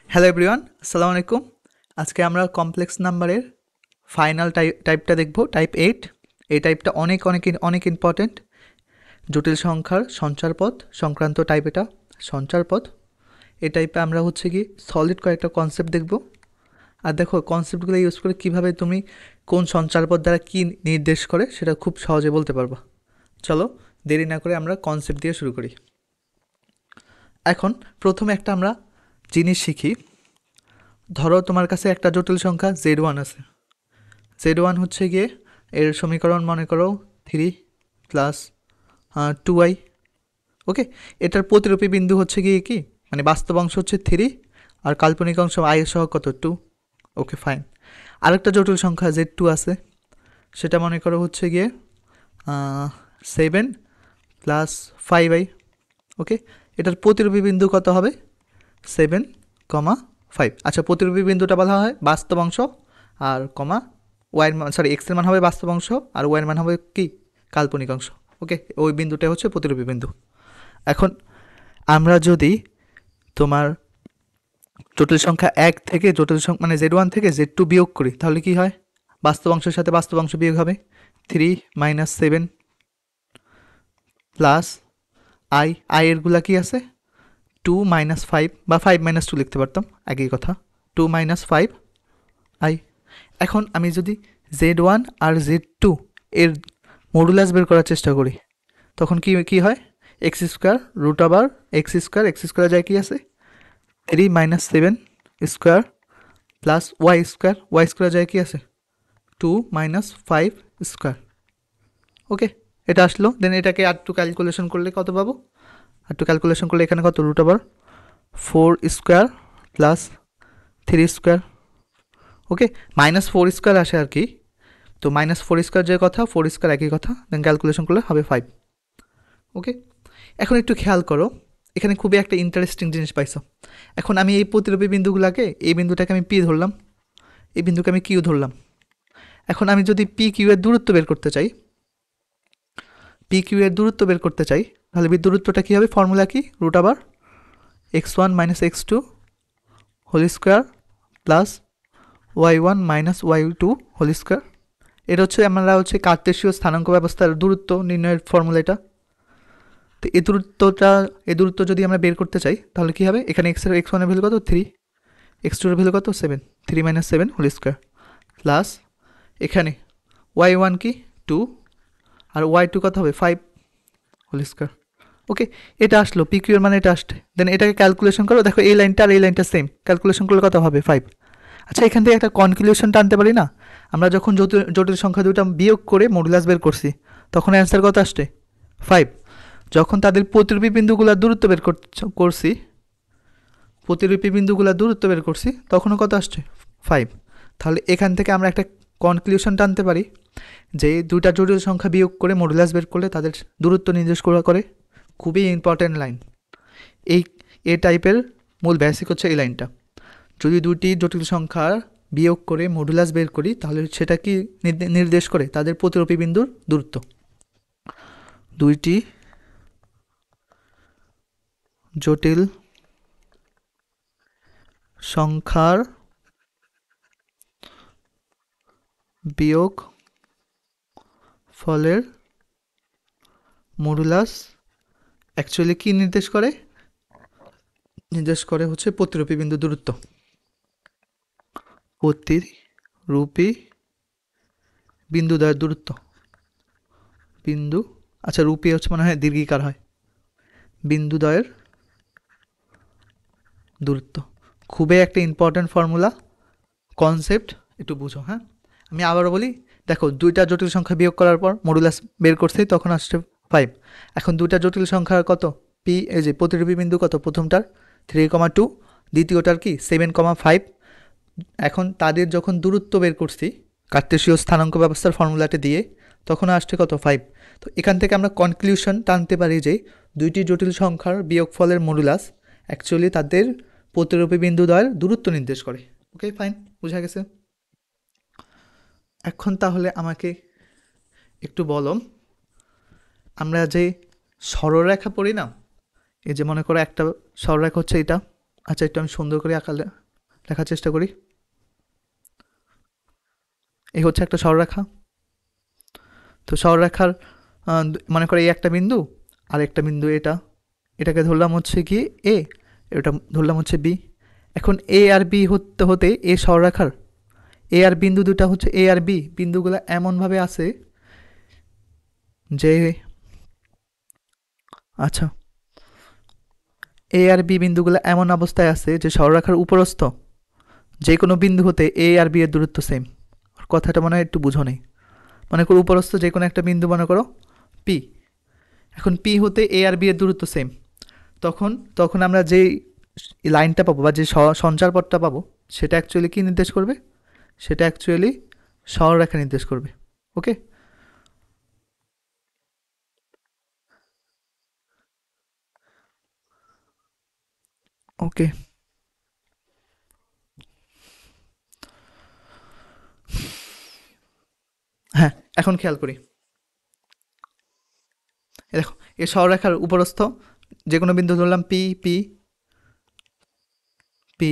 Hello everyone, আসসালামু আলাইকুম। আজকে আমরা কমপ্লেক্স নাম্বারের ফাইনাল টাইপটা দেখব, টাইপ 8। এই টাইপটা অনেক ইম্পর্ট্যান্ট। জটিল সংখ্যার সঞ্চারপথ সংক্রান্ত টাইপ এটা, সঞ্চারপথ। এই টাইপে আমরা হচ্ছে কি সলিড কয়েকটা কনসেপ্ট দেখব। আর দেখো কনসেপ্টগুলো ইউজ করে কীভাবে তুমি কোন সঞ্চারপথ দ্বারা কী নির্দেশ করে সেটা খুব সহজে বলতে পারবা। চলো দেরি না করে আমরা কনসেপ্ট দিয়ে শুরু করি। এখন প্রথমে একটা আমরা জিনিস শিখি। ধরো তোমার কাছে একটা জটিল সংখ্যা Z1 আছে। Z1 হচ্ছে গিয়ে এর সমীকরণ মনে করো 3 প্লাস 2i। ওকে, এটার প্রতিরূপী বিন্দু হচ্ছে গিয়ে কি, মানে বাস্তব অংশ হচ্ছে 3 আর কাল্পনিক অংশ i এর সহগ কত 2। Okay fine. আরেকটা জটিল সংখ্যা Z2 আছে, সেটা মনে করো হচ্ছে গিয়ে 7 প্লাস 5i। ওকে, এটার প্রতিরূপী বিন্দু কত হবে 7,5। আচ্ছা, প্রতিরূপী বিন্দুটা বলা হয় বাস্তব অংশ আর কমা ওয়াইয়ের মান, সরি এক্সের মান হবে বাস্তব অংশ আর ওয়াইয়ের মান হবে কি কাল্পনিক অংশ। ওকে, ওই বিন্দুটা হচ্ছে প্রতিরূপী বিন্দু। এখন আমরা যদি তোমার জটিল সংখ্যা 1 থেকে জটিল সংখ্যা মানে Z1 থেকে Z2 বিয়োগ করি তাহলে কি হয়, বাস্তব অংশের সাথে বাস্তব অংশ বিয়োগ হবে 3 মাইনাস 7 প্লাস আই এরগুলা কি আছে 2 মাইনাস 5 বা 5 মাইনাস 2 লিখতে পারতাম, একই কথা। 2 মাইনাস 5 আই। এখন আমি যদি Z1 আর Z2 এর মডুলাস বের করার চেষ্টা করি তখন কি হয়, X square root over X square যায় কি আছে 3 minus 7 square plus Y square যায় কি আছে 2 মাইনাস 5 স্কোয়ার। ওকে, এটা আসলো। দেন এটাকে আর টু ক্যালকুলেশন করলে কত পাবো, এখানে কত root over 4 square plus 3 square. Okay, -4 square আসে আর কি, তো -4 স্কোয়ার যে কথা 4 স্কোয়ার একই কথা, দেন ক্যালকুলেশন করলে হবে 5। ওকে, এখন একটু খেয়াল করো, এখানে খুবই একটা ইন্টারেস্টিং জিনিস পাইছো। এখন আমি এই প্রতিরূপী বিন্দুগুলোকে, এই বিন্দুটাকে আমি পি ধরলাম, এই বিন্দুকে আমি কিউ ধরলাম। এখন আমি যদি পি কিউ এর দূরত্ব বের করতে চাই, তাহলে দূরত্বটা কী হবে, ফর্মুলা কি, root over x1 minus x2 whole square plus y1 minus y2 whole square. এটা হচ্ছে আমরা কার্তেশীয় স্থানাঙ্ক ব্যবস্থার দূরত্ব নির্ণয়ের ফর্মুলা এটা। তো এই দূরত্ব যদি আমরা বের করতে চাই তাহলে কী হবে, এখানে x1 এর ভ্যালু কত 3, x2 এর ভ্যালু কত 7, 3 মাইনাস 7 হোল স্কোয়ার প্লাস এখানে y1 কি 2 আর y2 কত হবে 5 হোল স্কোয়ার। ওকে, এটা আসলো পি কিউ এর মানে এটা আসছে। দেন এটাকে ক্যালকুলেশন করো, দেখো এই লাইনটা আর এই লাইনটা সেম, ক্যালকুলেশন করলে কত হবে 5। আচ্ছা, এখান থেকে একটা কনক্লুশন টানতে পারি না, আমরা যখন জটিল সংখ্যা দুটো বিয়োগ করে মডুলাস বের করছি তখন অ্যান্সার কত আসছে 5। যখন তাদের প্রতিরূপী বিন্দুগুলোর দূরত্ব বের করছি তখনও কত আসছে 5। তাহলে এখান থেকে আমরা একটা কনক্লুশন টানতে পারি যে দুইটা জটিল সংখ্যা বিয়োগ করে মডুলাস বের করলে তাদের দূরত্ব নির্দেশ করে। খুবই ইম্পর্ট্যান্ট লাইন। এই টাইপের মূল বেসিক হচ্ছে এই লাইনটা। যদি দুটি জটিল সংখ্যার বিয়োগ করে মডুলাস বের করি তাহলে সেটা কি নির্দেশ করে, তাদের প্রতিরূপী বিন্দুর দূরত্ব। দুইটি জটিল সংখ্যার বিয়োগ ফলের মডুলাস অ্যাকচুয়ালি কি নির্দেশ করে হচ্ছে প্রতিরূপী বিন্দু দূরত্ব। প্রতিরূপী বিন্দুদ্বয়ের দূরত্ব, আচ্ছা রূপী হচ্ছে মনে হয় দীর্ঘিকার হয়, বিন্দুদ্বয়ের দূরত্ব। খুবই একটা ইম্পর্ট্যান্ট ফর্মুলা, কনসেপ্ট একটু বুঝো। হ্যাঁ, আমি আবারও বলি, দেখো দুইটা জটিল সংখ্যা বিয়োগ করার পর মডুলাস বের করছি তখন আসছে 5। এখন দুইটা জটিল সংখ্যার কত পি, এই যে প্রতিরূপী বিন্দু কত, প্রথমটার 3,2, দ্বিতীয়টার কি 7,5। এখন তাদের যখন দূরত্ব বের করছি কার্তেশীয় স্থানাঙ্ক ব্যবস্থার ফর্মুলাটা দিয়ে তখন আসছে কত 5। তো এখান থেকে আমরা কনক্লুশন টানতে পারি যে দুইটি জটিল সংখ্যার বিয়োগফলের মডুলাস অ্যাকচুয়ালি তাদের প্রতিরূপী বিন্দুদ্বয়ের দূরত্ব নির্দেশ করে। ওকে ফাইন, বোঝা গেছে। এখন তাহলে আমাকে একটু বলো, আমরা যে সরলরেখা পড়ি না, এই যে মনে করো একটা সরলরেখা হচ্ছে এটা, আচ্ছা, একটু আমি সুন্দর করে লেখার চেষ্টা করি। এই হচ্ছে একটা সরলরেখা। তো সরলরেখার মনে করে এই একটা বিন্দু আর একটা বিন্দু, এটাকে ধরলাম হচ্ছে কি এ, এটা ধরলাম হচ্ছে বি। এখন এ আর বি হতে হতে এ সরলরেখার এ আর বিন্দু দুটা হচ্ছে এ আর বি বিন্দুগুলো এমনভাবে আছে যে, আচ্ছা, এ আর বি বিন্দুগুলো এমন অবস্থায় আছে যে সরলরেখার উপরস্থ যে কোনো বিন্দু হতে এ আর বি এর দূরত্ব সেম। কথাটা মনে হয় একটু বুঝো নেই। মনে করো উপরস্থ যে কোনো একটা বিন্দু মনে করো পি। এখন পি হতে এ আর বি এর দূরত্ব সেম। তখন তখন আমরা যেই লাইনটা পাবো বা যে সঞ্চারপথটা পাবো সেটা অ্যাকচুয়ালি কী নির্দেশ করবে? সেটা অ্যাকচুয়ালি সরলরেখা নির্দেশ করবে। ওকে, ওকে, হ্যাঁ, এখন খেয়াল করি। দেখো, এই সরলরেখার উপরস্থ যে কোনো বিন্দু ধরলাম P P P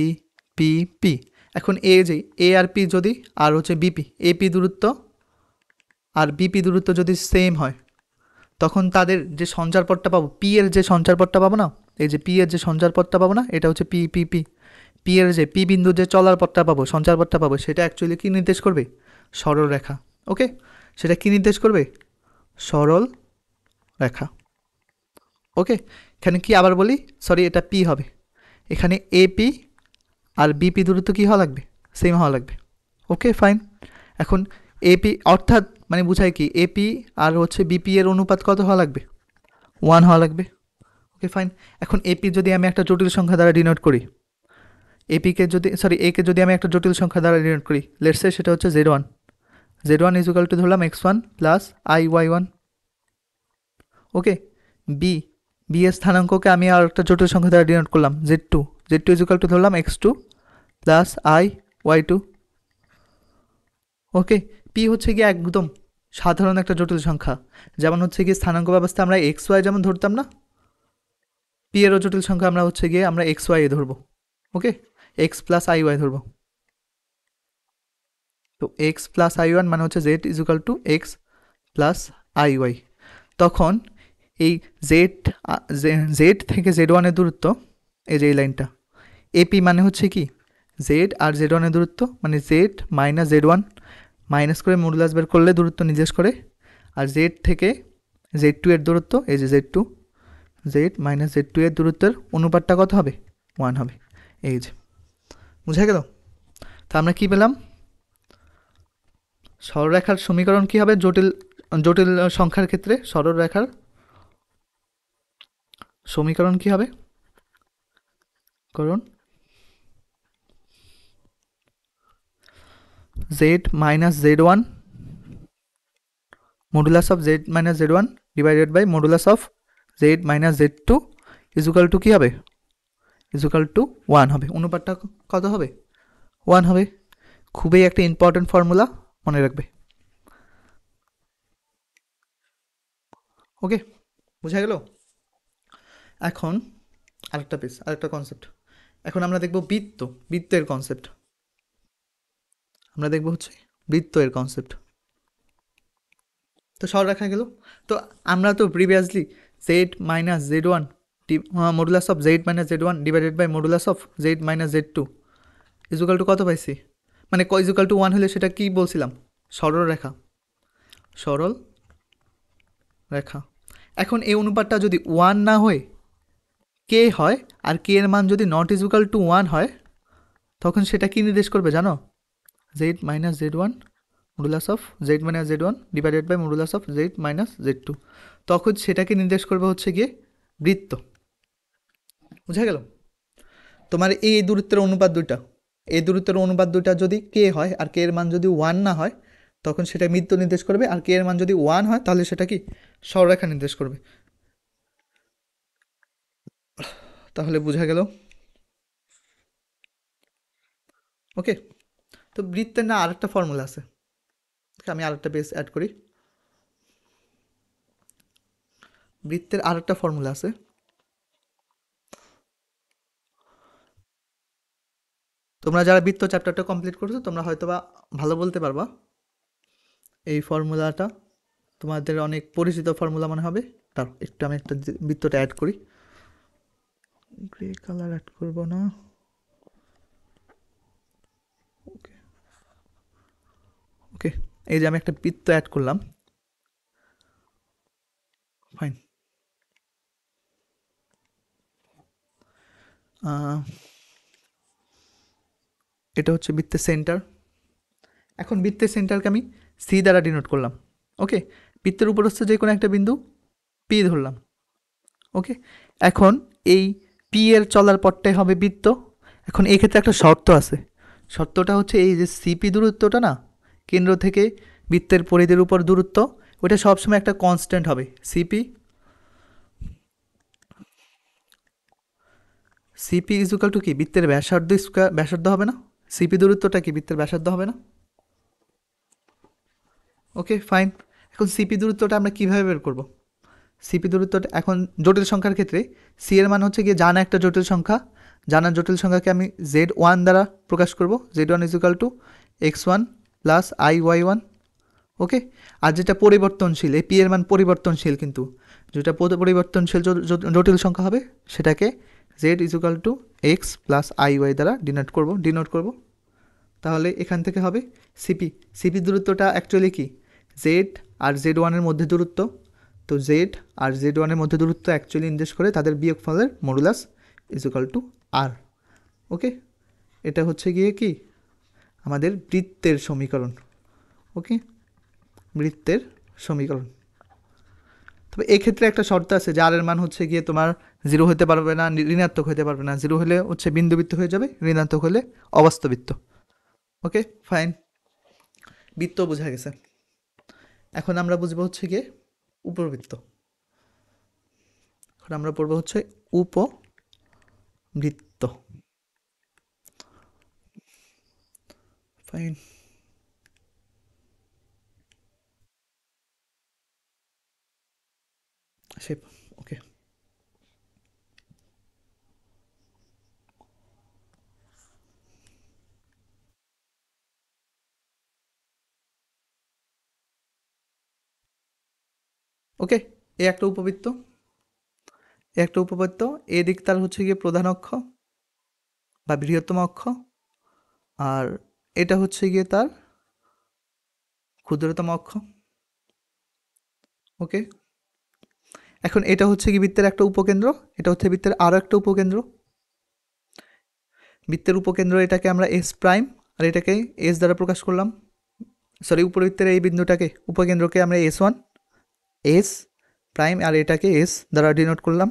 P P. এখন এ যে এ আর পি যদি আর হচ্ছে বিপি এপি দূরত্ব আর বিপি দূরত্ব যদি সেম হয়, তখন তাদের যে সঞ্চারপথটা পাবো, পি এর যে সঞ্চারপথটা পাবো না, এই যে পি এর যে সঞ্চারপথটা পাবো না, এটা হচ্ছে পি পি পি। পি এর যে পি বিন্দুর যে চলার পথটা পাবো, সঞ্চারপথটা পাবো, সেটা অ্যাকচুয়ালি কী নির্দেশ করবে? সরল রেখা। ওকে, সেটা কী নির্দেশ করবে? সরল রেখা। ওকে, এখানে কি আবার বলি, সরি, এটা পি হবে। এখানে এপি আর বিপি দূরত্ব কী হওয়া লাগবে? সেম হওয়া লাগবে। ওকে, ফাইন। এখন এপি অর্থাৎ মানে বুঝায় কি, এপি আর হচ্ছে বিপি এর অনুপাত কত হওয়া লাগবে? 1 হওয়া লাগবে। ওকে, ফাইন। এখন এপি যদি আমি একটা জটিল সংখ্যা দ্বারা ডিনোট করি, এপিকে যদি সরি একে যদি আমি একটা জটিল সংখ্যা দ্বারা ডিনোট করি, লেটস সে সেটা হচ্ছে Z1। Z1 is equal two ধরলাম x1 প্লাস IY1। ওকে, বি বি এর স্থানাঙ্ককে আমি আর একটা জটিল সংখ্যা দ্বারা ডিনোট করলাম Z2। Z2 is equal two ধরলাম x2 প্লাস IY2। ওকে, পি হচ্ছে গিয়ে একদম সাধারণ একটা জটিল সংখ্যা, যেমন হচ্ছে গিয়ে স্থানাঙ্ক ব্যবস্থা আমরা এক্স ওয়াই যেমন ধরতাম না, পি এরও জটিল সংখ্যা আমরা হচ্ছে গিয়ে আমরা এক্স ওয়াই এ ধরবো। Okay, X plus I Y ধরবো। তো এক্স প্লাস আই ওয়ান মানে হচ্ছে Z is equal to X plus I Y. তখন এই জেড জেড থেকে জেড ওয়ানের দূরত্ব, এই যে এই লাইনটা এপি মানে হচ্ছে কি জেড আর জেড ওয়ানের দূরত্ব, মানে Z minus Z one minus করে মডুলাস বের করলে দূরত্ব নির্দেশ করে। আর জেড থেকে জেড টু এর দূরত্ব, এই যে Z two, Z minus Z two এর দূরত্বের অনুপাতটা কত হবে? 1 হবে। এই যে বুঝা গেল? তা আমরা কি পেলাম? সরলরেখার সমীকরণ কি হবে জটিল জটিল সংখ্যার ক্ষেত্রে? সরলরেখার সমীকরণ কি হবে? কারণ Z minus Z one modulus of Z minus Z one divided by modulus of Z minus Z two equal to কী হবে? ইজুকাল টু 1 হবে। অনুপাতটা কত হবে? 1 হবে। খুবই একটা ইম্পর্টেন্ট ফর্মুলা, মনে রাখবে। ওকে, বোঝা গেল? এখন আরেকটা কনসেপ্ট। এখন আমরা দেখব বৃত্তের কনসেপ্ট। আমরা দেখব হচ্ছে বৃত্তের কনসেপ্ট। তো সরলরেখা গেল। তো আমরা তো previously Z minus Z one modulus of Z minus Z one divided by modulus of Z minus Z two equal to কত পাইছি? মানে ইজুকাল টু 1 হলে সেটা কি বলছিলাম? সরল রেখা। সরল রেখা। এখন এই অনুপাতটা যদি 1 না হয়ে কে হয়, আর কে এর মান যদি নট ইজুকাল টু 1 হয়, তখন সেটা কি নির্দেশ করবে জানো? Z minus Z one modulus of Z minus Z one divided by modulus of Z minus Z two. তখন সেটাকে নির্দেশ করবে হচ্ছে গিয়ে বৃত্ত। বুঝা গেল? তোমার এই দূরত্বের অনুপাত দুইটা, এই দূরত্বের অনুপাত দুইটা যদি কে হয় আর কে এর মান যদি 1 না হয়, তখন সেটা বৃত্ত নির্দেশ করবে। আর কে এর মান যদি 1 হয় তাহলে সেটা কি সরলরেখা নির্দেশ করবে। তাহলে বোঝা গেল? ওকে, তো বৃত্তের না আরেকটা ফর্মুলা আছে, আমি আরেকটা পেজ অ্যাড করি। বৃত্তের আরেকটা ফর্মুলা আছে, তোমরা যারা বৃত্ত চ্যাপ্টারটা কমপ্লিট করছো তোমরা হয়তো বা ভালো বলতে পারবা। এই ফর্মুলাটা তোমাদের অনেক পরিচিত ফর্মুলা মনে হবে। তার একটু আমি একটা বৃত্তটা অ্যাড করি, গ্রে কালার অ্যাড করব না। ওকে ওকে, এই যে আমি একটা বৃত্ত অ্যাড করলাম, ফাইন। এটা হচ্ছে বৃত্তের সেন্টার। এখন বৃত্তের সেন্টারকে আমি সি দ্বারা ডিনোট করলাম। ওকে, বৃত্তের উপরস্থ যে কোনো একটা বিন্দু পি ধরলাম। ওকে, এখন এই পি এর চলার পথটাই হবে বৃত্ত। এখন এই ক্ষেত্রে একটা শর্ত আছে, শর্তটা হচ্ছে এই যে সিপি দূরত্বটা না, কেন্দ্র থেকে বৃত্তের পরিধির উপর দূরত্ব, ওটা সবসময় একটা কনস্ট্যান্ট হবে। CP CP is equal to কি, বৃত্তের ব্যাসার্ধ স্কোয়ার, ব্যাসার্ধ হবে না? সিপি দূরত্বটা কি বৃত্তের ব্যাসার্ধ হবে না? Okay fine. এখন সিপি দূরত্বটা আমরা কীভাবে বের করব? সিপি দূরত্বটা এখন জটিল সংখ্যার ক্ষেত্রে সি এর মান হচ্ছে গিয়ে জানা একটা জটিল সংখ্যা, জানা জটিল সংখ্যাকে আমি Z1 দ্বারা প্রকাশ করব। Z1 is equal to x1 plus IY1। ওকে, আর যেটা পরিবর্তনশীল, এই পি এর মান পরিবর্তনশীল, কিন্তু যেটা পরিবর্তনশীল জটিল সংখ্যা হবে সেটাকে Z is equal two x plus IY দ্বারা ডিনোট করব। তাহলে এখান থেকে হবে সিপি। সিপি দূরত্বটা অ্যাকচুয়ালি কি, জেড আর Z1-এর মধ্যে দূরত্ব। তো জেড আর Z1-এর মধ্যে দূরত্ব অ্যাকচুয়ালি নির্দেশ করে তাদের বিয়োগফলের মডুলাস ইজ ইকুয়াল টু আর। ওকে, এটা হচ্ছে গিয়ে কি আমাদের বৃত্তের সমীকরণ। ওকে, বৃত্তের সমীকরণ। তবে এক্ষেত্রে একটা শর্ত আছে যে আর এর মান হচ্ছে গিয়ে তোমার 0 হতে পারবে না, ঋণাত্মক হতে পারবে না। 0 হলে হচ্ছে বিন্দুবৃত্ত হয়ে যাবে, ঋণাত্মক হলে অবাস্তবৃত্ত। ওকে ফাইন, বৃত্ত বোঝা গেছে। এখন আমরা বুঝবো হচ্ছে গিয়ে উপবৃত্ত। এখন আমরা পড়বো হচ্ছে উপবৃত্ত। Fine, shape. ওকে, ওকে, এই একটা উপবৃত্ত, একটা উপবৃত্ত। এদিক তার হচ্ছে গিয়ে প্রধান অক্ষ বা বৃহত্তম অক্ষ, আর এটা হচ্ছে গিয়ে তার ক্ষুদ্রতম অক্ষ। ওকে, এখন এটা হচ্ছে কি বৃত্তের একটা উপকেন্দ্র, এটা হচ্ছে বৃত্তের আরও একটা উপকেন্দ্র। বৃত্তের উপকেন্দ্র এটাকে আমরা এস প্রাইম, আর এটাকে এস দ্বারা প্রকাশ করলাম। সরি, উপবৃত্তের এই বিন্দুটাকে, উপকেন্দ্রকে আমরা S1 এস প্রাইম, আর এটাকে এস দ্বারা ডিনোট করলাম।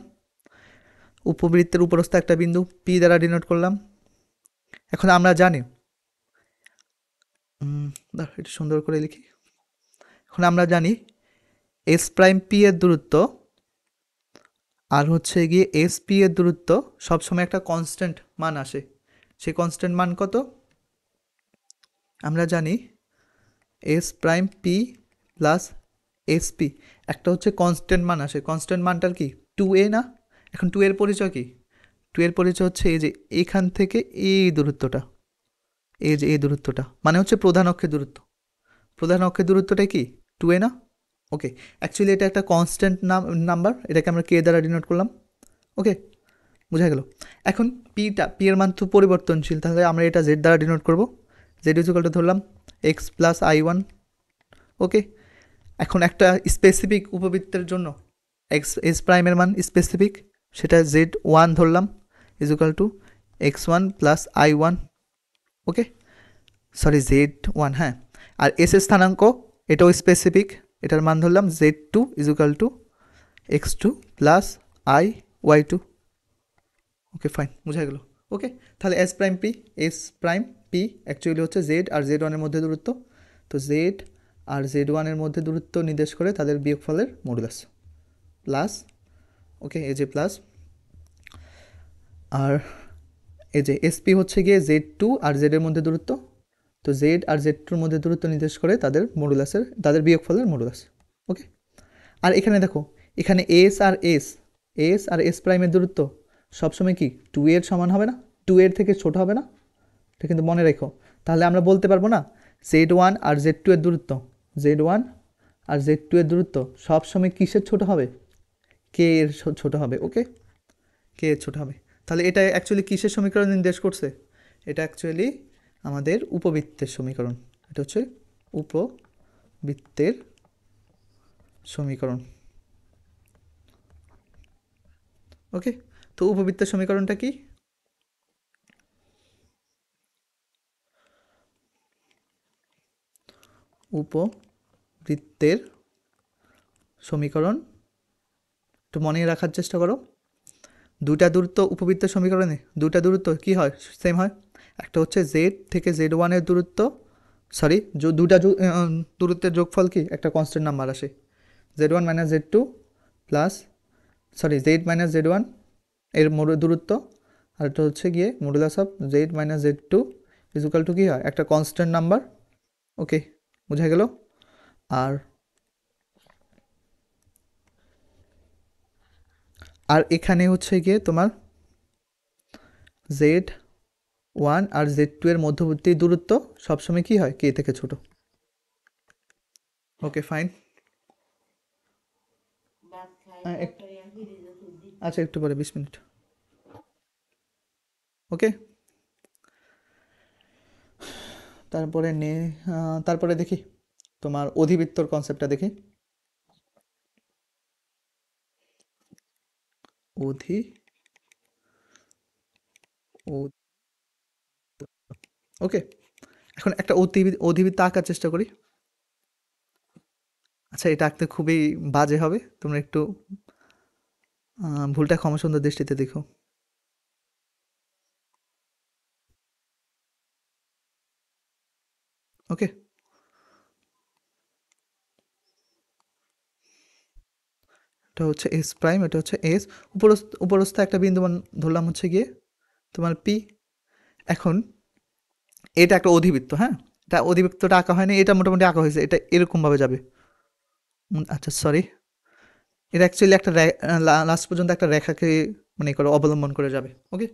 উপবৃত্তের উপরস্থ একটা বিন্দু পি দ্বারা ডিনোট করলাম। এখন আমরা জানি, এটা সুন্দর করে লিখি। এখন আমরা জানি এস প্রাইম পি এর দূরত্ব আর হচ্ছে গিয়ে এস পি এর দূরত্ব সবসময় একটা কনস্ট্যান্ট মান আসে। সেই কনস্ট্যান্ট মান কত? আমরা জানি S prime P plus S P একটা হচ্ছে কনস্ট্যান্ট মান আসে। কনস্ট্যান্ট মানটার কি 2a না? এখন 2 এর পরিচয় কি? 2 এর পরিচয় হচ্ছে এই যে এখান থেকে এই দূরত্বটা, এই যে এই দূরত্বটা মানে হচ্ছে প্রধান অক্ষের দূরত্ব। প্রধান অক্ষের দূরত্বটা কি 2a না? ওকে, অ্যাকচুয়ালি এটা একটা কনস্ট্যান্ট নাম্বার, এটাকে আমরা কে দ্বারা ডিনোট করলাম। ওকে, বোঝা গেল। এখন পি এর মান তো পরিবর্তনশীল, তাহলে আমরা এটা জেড দ্বারা ডিনোট করব। জেড ইকুয়ালটা ধরলাম এক্স প্লাস I1। ওকে, এখন একটা স্পেসিফিক উপবৃত্তের জন্য এস প্রাইমের মান স্পেসিফিক, সেটা Z1 ধরলাম equal to x1 plus I1। Okay, sorry Z1, হ্যাঁ। আর এস এর স্থানাঙ্ক এটাও স্পেসিফিক, এটার মান ধরলাম Z2 equal to x2 plus IY2। Okay fine, বোঝা গেল। ওকে, তাহলে এস প্রাইম পি অ্যাকচুয়ালি হচ্ছে জেড আর Z1-এর মধ্যে দূরত্ব। তো জেড আর Z1-এর মধ্যে দূরত্ব নির্দেশ করে তাদের বিয়োগফলের মডুলাস প্লাস। ওকে, এই যে প্লাস, আর এই যে এসপি হচ্ছে গিয়ে Z2 আর জেডের মধ্যে দূরত্ব। তো জেড আর Z2-র মধ্যে দূরত্ব নির্দেশ করে তাদের মডুলাসের, তাদের বিয়োগফলের মডুলাস। ওকে, আর এখানে দেখো, এখানে এস আর এস প্রাইমের দূরত্ব সবসময় কি 2 এর সমান হবে না, 2 এর থেকে ছোট হবে না? এটা কিন্তু মনে রেখো। তাহলে আমরা বলতে পারবো না Z1 আর Z2 এর দূরত্ব, Z1 আর Z2 এর দূরত্ব সবসময় কিসের ছোট হবে? কে এর ছোট হবে। ওকে, কে এর ছোট হবে। তাহলে এটা অ্যাকচুয়ালি কিসের সমীকরণ নির্দেশ করছে? এটা অ্যাকচুয়ালি আমাদের উপবৃত্তের সমীকরণ। এটা হচ্ছে উপবৃত্তের সমীকরণ। ওকে, তো উপবৃত্তের সমীকরণটা কি? উপবৃত্তের সমীকরণ একটু মনে রাখার চেষ্টা করো। দুটা দূরত্ব উপবৃত্তের সমীকরণে দুটা দূরত্ব কি হয়? সেম হয়। একটা হচ্ছে জেড থেকে Z1 এর দূরত্ব, সরি দুটা দূরত্বের যোগফল কি? একটা কনস্ট্যান্ট নাম্বার আসে, Z1 minus Z2 plus Z minus Z1 এর দূরত্ব, আর এটা হচ্ছে গিয়ে modulus of Z minus Z2 equal to কী হয়? একটা কনস্ট্যান্ট নাম্বার। ওকে, বোঝা গেল? আর এখানে হচ্ছে গিয়ে তোমার Z1 আর Z2 এর মধ্যবর্তী দূরত্ব সবসময় কি হয়? কে থেকে ছোট। Okay fine. আচ্ছা একটু পরে 20 মিনিট। ওকে, তারপরে দেখি তোমার অধিবৃত্তর কনসেপ্টটা দেখি। ওকে, এখন একটা অধিবৃত্ত আঁকার চেষ্টা করি। আচ্ছা, এটা আঁকতে খুবই বাজে হবে, তোমরা একটু ভুলটা ক্ষমাসুন্দর দৃষ্টিতে দেখো। ওকে, এটা হচ্ছে এস প্রাইম, এটা হচ্ছে এস, উপরস্থ একটা বিন্দুমান ধরলাম হচ্ছে গিয়ে তোমার পি। এখন এটা একটা অধিবৃত্ত, হ্যাঁ, এটা অধিবৃত্তটা আঁকা হয়নি, এটা মোটামুটি আঁকা হয়েছে, এটা এরকমভাবে যাবে। আচ্ছা সরি, এটা অ্যাকচুয়ালি একটা লাস্ট পর্যন্ত একটা রেখাকে মনে করো অবলম্বন করে যাবে। ওকে,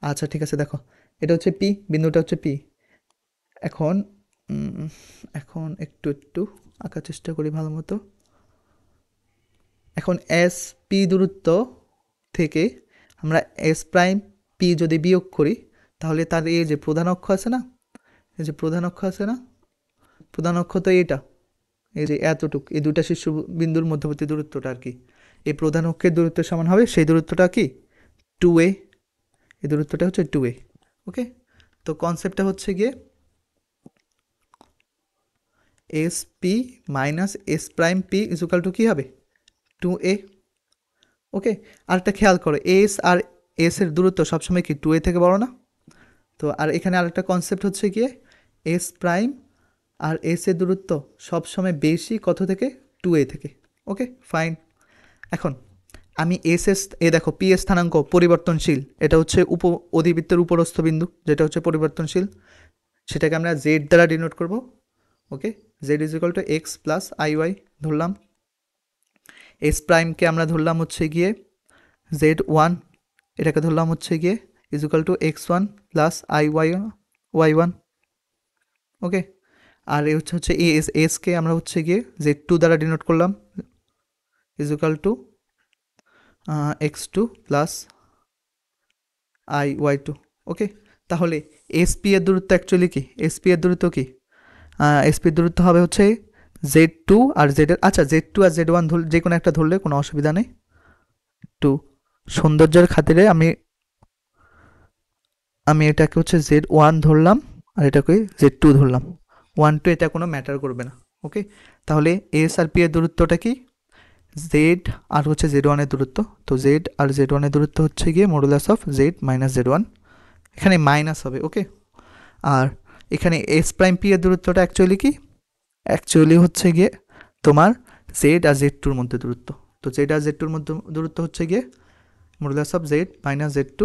আচ্ছা ঠিক আছে, দেখো এটা হচ্ছে পি, বিন্দুটা হচ্ছে পি। এখন এখন একটু আঁকার চেষ্টা করি ভালো মতো। এখন এস পি দূরত্ব থেকে আমরা এস প্রাইম পি যদি বিয়োগ করি, তাহলে তার এই যে প্রধান অক্ষ আছে না, এই যে প্রধান অক্ষ আছে না, প্রধান অক্ষ তো এটা, এই যে এতটুক, এই দুটা শীর্ষ বিন্দুর মধ্যবর্তী দূরত্বটা আর কি, এই প্রধান অক্ষের দূরত্বের সমান হবে। সেই দূরত্বটা কি? 2a, এই দূরত্বটা হচ্ছে 2a। ওকে, তো কনসেপ্টটা হচ্ছে গিয়ে S P minus S prime P equal to কী হবে? 2a। ওকে, আরেকটা খেয়াল করো, এস আর এস এর দূরত্ব সবসময় কি 2a থেকে বড় না? তো আর এখানে আরেকটা কনসেপ্ট হচ্ছে গিয়ে এস প্রাইম আর এস এর দূরত্ব সবসময় বেশি কত থেকে? 2a থেকে। Okay fine. এখন আমি এ দেখো পি এর স্থানাঙ্ক পরিবর্তনশীল, এটা হচ্ছে অধিবৃত্তের উপরস্থ বিন্দু যেটা হচ্ছে পরিবর্তনশীল, সেটাকে আমরা জেড দ্বারা ডিনোট করব। Okay, Z is equal to X plus I Y ধরলাম। এস প্রাইমকে আমরা ধরলাম হচ্ছে গিয়ে Z1, এটাকে ধরলাম হচ্ছে গিয়ে is equal to X1 plus Y1। Okay, আর এ হচ্ছে এসকে আমরা হচ্ছে গিয়ে Z2 দ্বারা ডিনোট করলাম is equal to X2 plus Y2। Okay, তাহলে এসপি এর দূরত্ব অ্যাকচুয়ালি কি? এসপি এর দূরত্ব কি? এসপির দূরত্ব হবে হচ্ছে Z2 আর Z এর, আচ্ছা Z2 আর Z1 যে কোনো একটা ধরলে কোনো অসুবিধা নেই। একটু সৌন্দর্যের খাতিরে আমি এটাকে হচ্ছে Z1 ধরলাম আর এটাকে Z2 ধরলাম, 1 2 এটা কোনো ম্যাটার করবে না। ওকে, তাহলে এস আর পি এর দূরত্বটা কি? জেড আর হচ্ছে Z1 এর দূরত্ব, তো জেড আর Z1 এর দূরত্ব হচ্ছে গিয়ে modulus of Z minus Z1, এখানে মাইনাস হবে। ওকে, আর এখানে এস প্রাইম পি এর দূরত্বটা অ্যাকচুয়ালি কি? অ্যাকচুয়ালি হচ্ছে গিয়ে তোমার জেড আর Z2 এর মধ্যে দূরত্ব, তো জেড আর Z2 এর মধ্যে দূরত্ব হচ্ছে গিয়ে modulus of Z minus Z2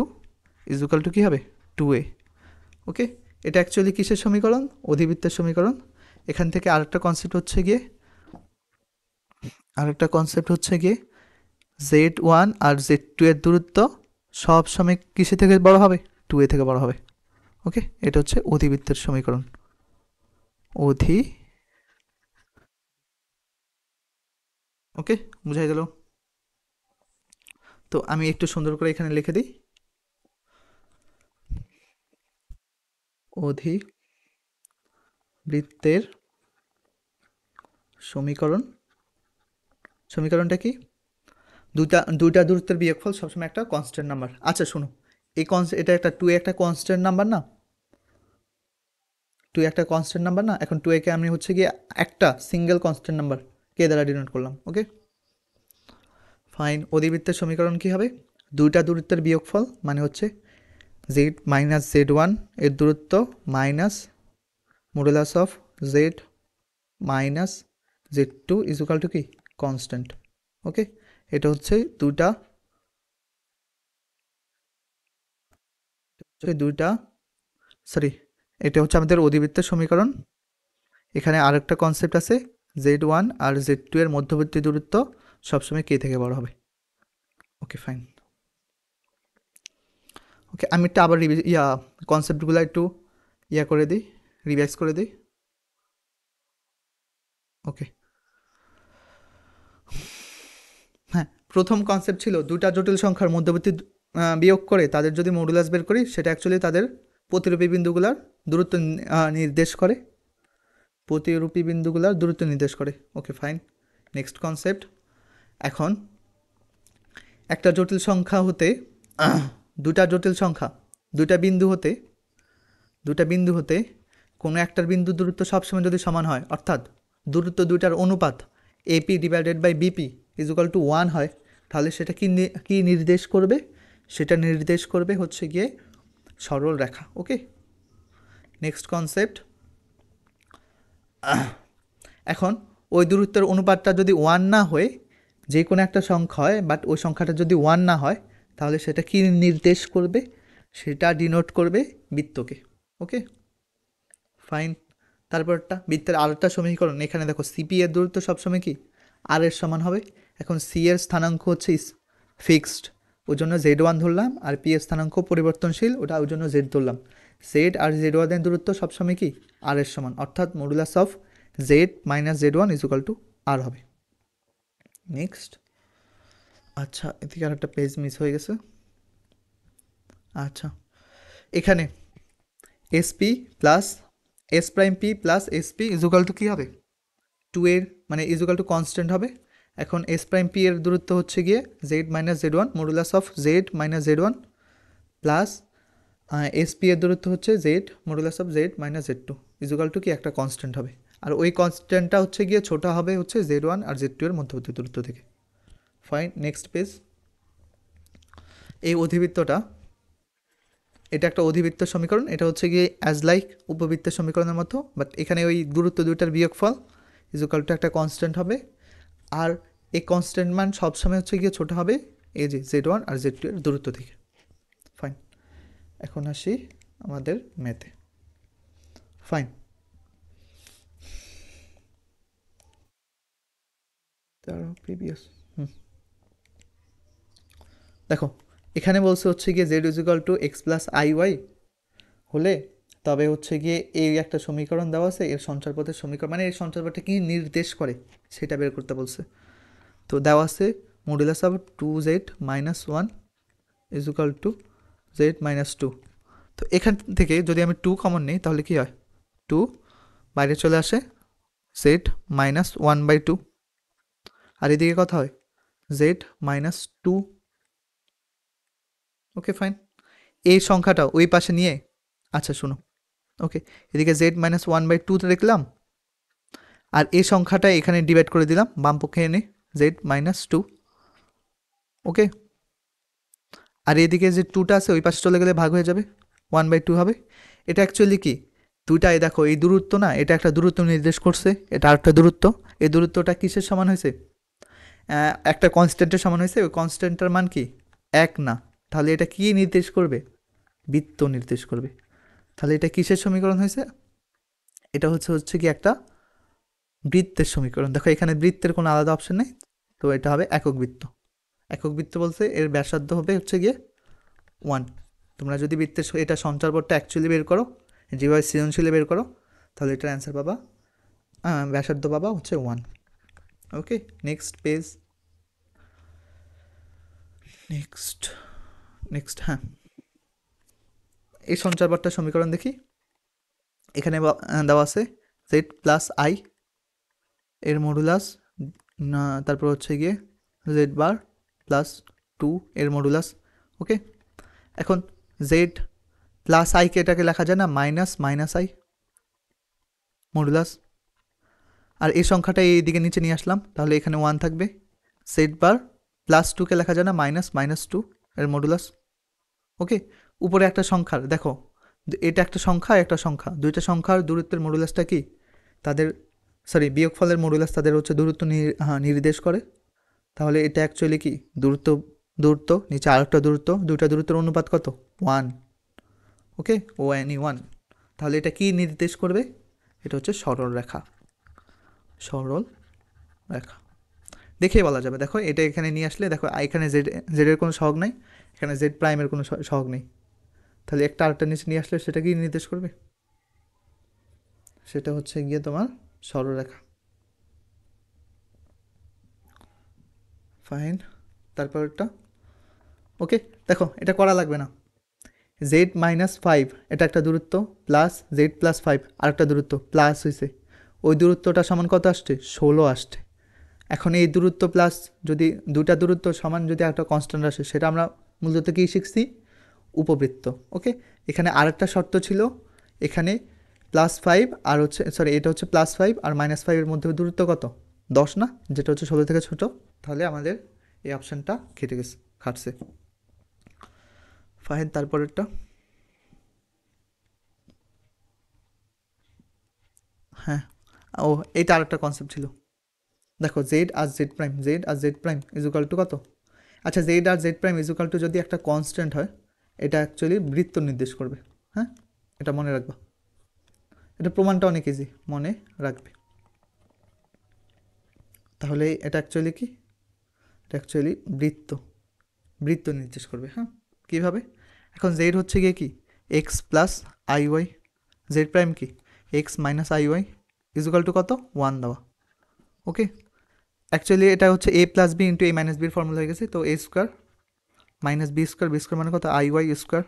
is equal to কী হবে? 2a। ওকে, এটা অ্যাকচুয়ালি কিসের সমীকরণ? অধিবৃত্তের সমীকরণ। এখান থেকে আরেকটা কনসেপ্ট হচ্ছে গিয়ে Z1 আর Z2 এর দূরত্ব সব সময় কিসে থেকে বড় হবে? 2a থেকে বড় হবে। ওকে, এটা হচ্ছে অধিবৃত্তের সমীকরণ। ওকে, বুঝাই গেল? তো আমি একটু সুন্দর করে এখানে লিখে দিই, অধিবৃত্তের সমীকরণ। সমীকরণটা কি? দুইটা দূরত্বের বিয়োগফল সবসময় একটা কনস্ট্যান্ট নাম্বার। আচ্ছা শোনো, এটা একটা 2 একটা কনস্ট্যান্ট নাম্বার না? 2 একটা কনস্ট্যান্ট নাম্বার না? এখন 2 কে আমি হচ্ছে গিয়ে একটা সিঙ্গেল কনস্ট্যান্ট নাম্বার কে দ্বারা ডিনোট করলাম। ওকে ফাইন, অধিবৃত্তের সমীকরণ কি হবে? দুইটা দূরত্বের বিয়োগফল মানে হচ্ছে জেড মাইনাস জেড ওয়ান এর দূরত্ব minus modulus of Z minus Z two is equal to কি কনস্ট্যান্ট। ওকে, এটা হচ্ছে এটা হচ্ছে আমাদের অধিবৃত্তের সমীকরণ। এখানে আরেকটা কনসেপ্ট আছে, জেড ওয়ান আর জেড টু এর মধ্যবর্তী দূরত্ব সবসময় কে থেকে বড় হবে। Okay fine. ওকে, আমি একটা আবার কনসেপ্টগুলো একটু করে দিই, রিভাইজ করে দিই। ওকে হ্যাঁ, প্রথম কনসেপ্ট ছিল দুটা জটিল সংখ্যার মধ্যবর্তী বিয়োগ করে তাদের যদি মডুলাস বের করি, সেটা অ্যাকচুয়ালি তাদের প্রতিরূপী বিন্দুগুলার দূরত্ব নির্দেশ করে। Okay fine, next concept. এখন একটা জটিল সংখ্যা হতে দুটা বিন্দু হতে কোনো একটার বিন্দু দূরত্ব সবসময় যদি সমান হয়, অর্থাৎ দূরত্ব দুইটার অনুপাত AP divided by BP is equal to 1 হয়, তাহলে সেটা কি নির্দেশ করবে? সেটা নির্দেশ করবে হচ্ছে গিয়ে সরল রেখা। ওকে, নেক্সট কনসেপ্ট। এখন ওই দূরত্বের অনুপাতটা যদি 1 না হয়ে যে কোনো একটা সংখ্যা হয়, বাট ওই সংখ্যাটা যদি 1 না হয়, তাহলে সেটা কি নির্দেশ করবে? সেটা ডিনোট করবে বৃত্তকে। ওকে ফাইন, তারপরটা বৃত্তের আরেকটা সমীকরণ। এখানে দেখো সিপি এর দূরত্ব সবসময় কি আর এর সমান হবে। এখন সি এর স্থানাঙ্ক হচ্ছে ফিক্সড, ওই জন্য জেড ওয়ান ধরলাম, আর পি এর স্থানাঙ্ক পরিবর্তনশীল, ওটা ওই জন্য জেড ধরলাম। জেড আর জেড ওয়ানের দূরত্ব সবসময় কি আর এর সমান, অর্থাৎ modulus of Z minus Z one is equal to r হবে। নেক্সট, আচ্ছা এদিকে আর একটা পেজ মিস হয়ে গেছে। আচ্ছা, এখানে SP plus S prime P plus SP is equal to কী হবে? 2 এর মানে ইজ ইকুয়াল টু কনস্ট্যান্ট হবে। এখন এস প্রাইম পি এর দূরত্ব হচ্ছে গিয়ে Z minus Z one modulus of Z minus Z one plus S P এর দূরত্ব হচ্ছে Z modulus of Z minus Z two is equal to কি একটা কনস্ট্যান্ট হবে। আর ওই কনস্ট্যান্টটা হচ্ছে গিয়ে ছোটো হবে হচ্ছে জেড ওয়ান আর জেড টু এর মধ্যবর্তী দূরত্ব থেকে। Fine, next page. এই অধিবৃত্তটা, এটা একটা অধিবৃত্ত সমীকরণ। এটা হচ্ছে গিয়ে অ্যাজ লাইক উপবৃত্তের সমীকরণের মতো, বাট এখানে ওই দূরত্ব দুইটার বিয়োগফল ইজ ইকুয়াল টু একটা কনস্ট্যান্ট হবে। আর এই কনস্ট্যান্ট মান সবসময় হচ্ছে গিয়ে ছোটো হবে এই যে জেড ওয়ান আর জেড টু এর দূরত্ব থেকে। ফাইন, এখন আসি আমাদের ম্যাথে। ফাইন, প্রিভিয়াস দেখো এখানে বলছে হচ্ছে গিয়ে Z is equal to X plus I Y হলে তবে হচ্ছে গিয়ে এই একটা সমীকরণ দেওয়া আছে, এর সঞ্চারপথের সমীকরণ মানে এর সঞ্চারপথটা কি নির্দেশ করে সেটা বের করতে বলছে। তো দেওয়া আছে modulus of 2z minus 1 is equal two Z minus 2। তো এখান থেকে যদি আমি 2 কমন নিই তাহলে কি হয়? 2 বাইরে চলে আসে, জেড মাইনাস 1/2, আর এদিকে কথা হয় জেড মাইনাস 2। ওকে ফাইন, এই সংখ্যাটা ওই পাশে নিয়ে, আচ্ছা শুনো, ওকে এদিকে জেড মাইনাস 1/2 দেখলাম, আর এই সংখ্যাটা এখানে ডিভাইড করে দিলাম বাম পক্ষে এনে জেড মাইনাস 2। ওকে, আর এদিকে যে 2টা আছে ওই পাশে চলে গেলে ভাগ হয়ে যাবে, 1/2 হবে। এটা অ্যাকচুয়ালি কি দুইটাই দেখো এই দূরত্ব না, এটা একটা দূরত্ব নির্দেশ করছে, এটা আরেকটা দূরত্ব। এই দূরত্বটা কিসের সমান হয়েছে? একটা কনস্ট্যান্টের সমান হয়েছে। ওই কনস্ট্যান্টটার মান কি 1 না, তাহলে এটা কি নির্দেশ করবে? বৃত্ত নির্দেশ করবে। তাহলে এটা কিসের সমীকরণ হয়েছে? এটা হচ্ছে কি একটা বৃত্তের সমীকরণ। দেখো এখানে বৃত্তের কোনো আলাদা অপশন নেই, তো এটা হবে একক বৃত্ত। একক বৃত্ত বলতে এর ব্যাসার্ধ হবে হচ্ছে গিয়ে 1। তোমরা যদি বৃত্তের এটা সঞ্চারপথটা অ্যাকচুয়ালি বের করো, যেভাবে সৃজনশীলে বের করো, তাহলে এটার অ্যান্সার পাবা, ব্যাসার্ধ পাবা হচ্ছে 1। ওকে, নেক্সট পেজ। নেক্সট হ্যাঁ, এই সঞ্চারপথটার সমীকরণ দেখি। এখানে দেওয়া আছে জেড প্লাস আই এর মডুলাস, তারপর হচ্ছে গিয়ে জেড বার প্লাস 2 এর মডুলাস। ওকে, এখন জেড প্লাস আইকে এটাকে লেখা যায় না মাইনাস আই মডুলাস, আর এই সংখ্যাটা এই দিকে নিচে নিয়ে আসলাম, তাহলে এখানে 1 থাকবে। জেড বার প্লাস 2কে লেখা যায় না মাইনাস 2 এর মডুলাস। ওকে, উপরে একটা সংখ্যার দেখো, এটা একটা সংখ্যা, একটা সংখ্যা, দুইটা সংখ্যার দূরত্বের মডুলাসটা কি, তাদের বিয়োগফলের মডুলাস তাদের হচ্ছে দূরত্ব নির্দেশ করে। তাহলে এটা অ্যাকচুয়ালি কি দূরত্ব নিচে আরেকটা দূরত্ব, দুইটা দূরত্বের অনুপাত কত 1। ওকে, ও এনি 1। তাহলে এটা কি নির্দেশ করবে, এটা হচ্ছে সরল রেখা। দেখেই বলা যাবে। দেখো এটা এখানে নিয়ে আসলে দেখো এখানে জেডের কোনো সহগ নাই, এখানে জেড প্রাইমের কোনো সহগ নেই, তাহলে একটা আরেকটা নিচে নিয়ে আসলে সেটা কি নির্দেশ করবে, সেটা হচ্ছে গিয়ে তোমার সরলরেখা। ফাইন, তারপরটা। ওকে, দেখো এটা করা লাগবে না। z-5 এটা একটা দূরত্ব, প্লাস z+5 আরেকটা দূরত্ব, প্লাস হয়েছে, ওই দূরত্বটা সমান কত আসছে 16 আসছে। এখন এই দূরত্ব প্লাস যদি দুটা দূরত্ব সমান যদি একটা কনস্ট্যান্ট আসে, সেটা আমরা মূলত কী শিখছি, উপবৃত্ত। ওকে, এখানে আরেকটা শর্ত ছিল, এখানে +5 আর হচ্ছে এটা হচ্ছে +5 আর -5 এর মধ্যে দূরত্ব কত 10 না, যেটা হচ্ছে 16 থেকে ছোটো। তাহলে আমাদের এই অপশানটা খাটছে। ফাইন, তারপরেরটা। হ্যাঁ, ও এইটা আরেকটা কনসেপ্ট ছিল। দেখো Z R Z prime equal to কত, আচ্ছা Z R Z prime equal to যদি একটা কনস্ট্যান্ট হয়, এটা অ্যাকচুয়ালি বৃত্ত নির্দেশ করবে। হ্যাঁ, এটা মনে রাখবা, এটা প্রমাণটা অনেক ইজি, মনে রাখবে। তাহলে এটা অ্যাকচুয়ালি কি, এটা অ্যাকচুয়ালি বৃত্ত নির্দেশ করবে। হ্যাঁ, কীভাবে, এখন জেড হচ্ছে গিয়ে কি X plus I Y, Z prime কি X minus i Y is equal to কত 1 দেওয়া। ওকে, অ্যাকচুয়ালি এটা হচ্ছে A plus B into A minus বির ফর্মুলা হয়ে গেছে, তো A square minus B square মানে কত i Y square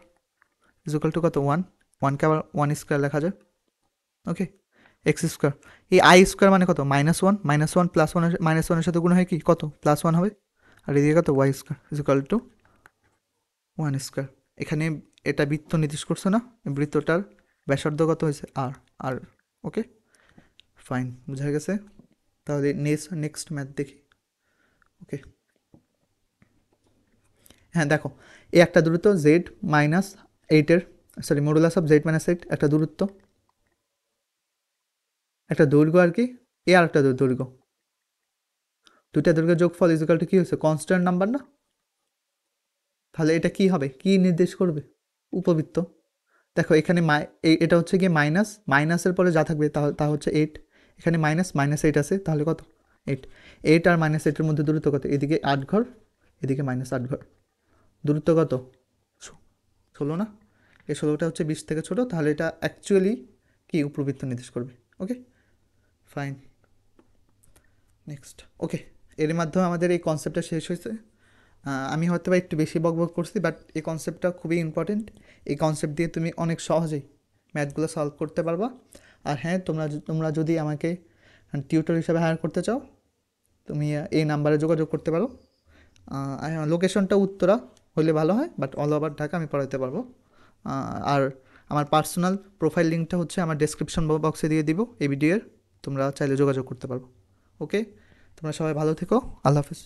equal to কত 1কে আবার 1 স্কোয়ার লেখা যায়। ওকে, এক্স স্কোয়ার, এই আই স্কোয়ার মানে কত -1 প্লাস -1 সাথে গুণ হয় কি কত +1 হবে, আর এদিকে কত Y square equal to 1 square. এখানে এটা বৃত্ত নির্দেশ করছে না, বৃত্তটার ব্যাসার্ধ কত হয়েছে আর। ওকে, ফাইন, বোঝা গেছে। তাহলে নেক্সট ম্যাথ দেখি। ওকে, হ্যাঁ দেখো, এই একটা দূরত্ব z-8 মডুলাস অফ z-8 একটা দূরত্ব, একটা দৈর্ঘ্য আর কি, এ আর একটা দৈর্ঘ্য, দুইটা দৈর্ঘ্যের যোগফল ইজুকাল টু কী হয়েছে কনস্ট্যান্ট নাম্বার না। তাহলে এটা কি হবে, কি নির্দেশ করবে, উপবৃত্ত। দেখো এখানে এটা হচ্ছে গিয়ে মাইনাসের পরে যা থাকবে তা হচ্ছে 8, এখানে -8 আছে, তাহলে কত 8 আর -8-এর মধ্যে দূরত্ব কত, এদিকে 8 ঘর এদিকে -8 ঘর, দূরত্ব কত 16 না, এই 16টা হচ্ছে 20 থেকে ছোটো, তাহলে এটা অ্যাকচুয়ালি কি উপবৃত্ত নির্দেশ করবে। ওকে, ফাইন, নেক্সট। ওকে, এর মাধ্যমে আমাদের এই কনসেপ্টটা শেষ হয়েছে। আমি হয়তো বা একটু বেশি বকবক করছি, বাট এই কনসেপ্টটা খুবই ইম্পর্টেন্ট। এই কনসেপ্ট দিয়ে তুমি অনেক সহজেই ম্যাথগুলো সলভ করতে পারবা। আর হ্যাঁ, তোমরা যদি আমাকে টিউটর হিসাবে হায়ার করতে চাও, তুমি এই নাম্বারে যোগাযোগ করতে পারো। লোকেশনটা উত্তরা হলে ভালো হয়, বাট অল ওভার ঢাকা আমি পড়াতে পারবো। আর আমার পার্সোনাল প্রোফাইল লিঙ্কটা হচ্ছে আমার ডেসক্রিপশন বক্সে দিয়ে দিব এই ভিডিওর, তোমরা চাইলে যোগাযোগ করতে পারবো। ওকে, তোমরা সবাই ভালো থেকো, আল্লাহ হাফেজ।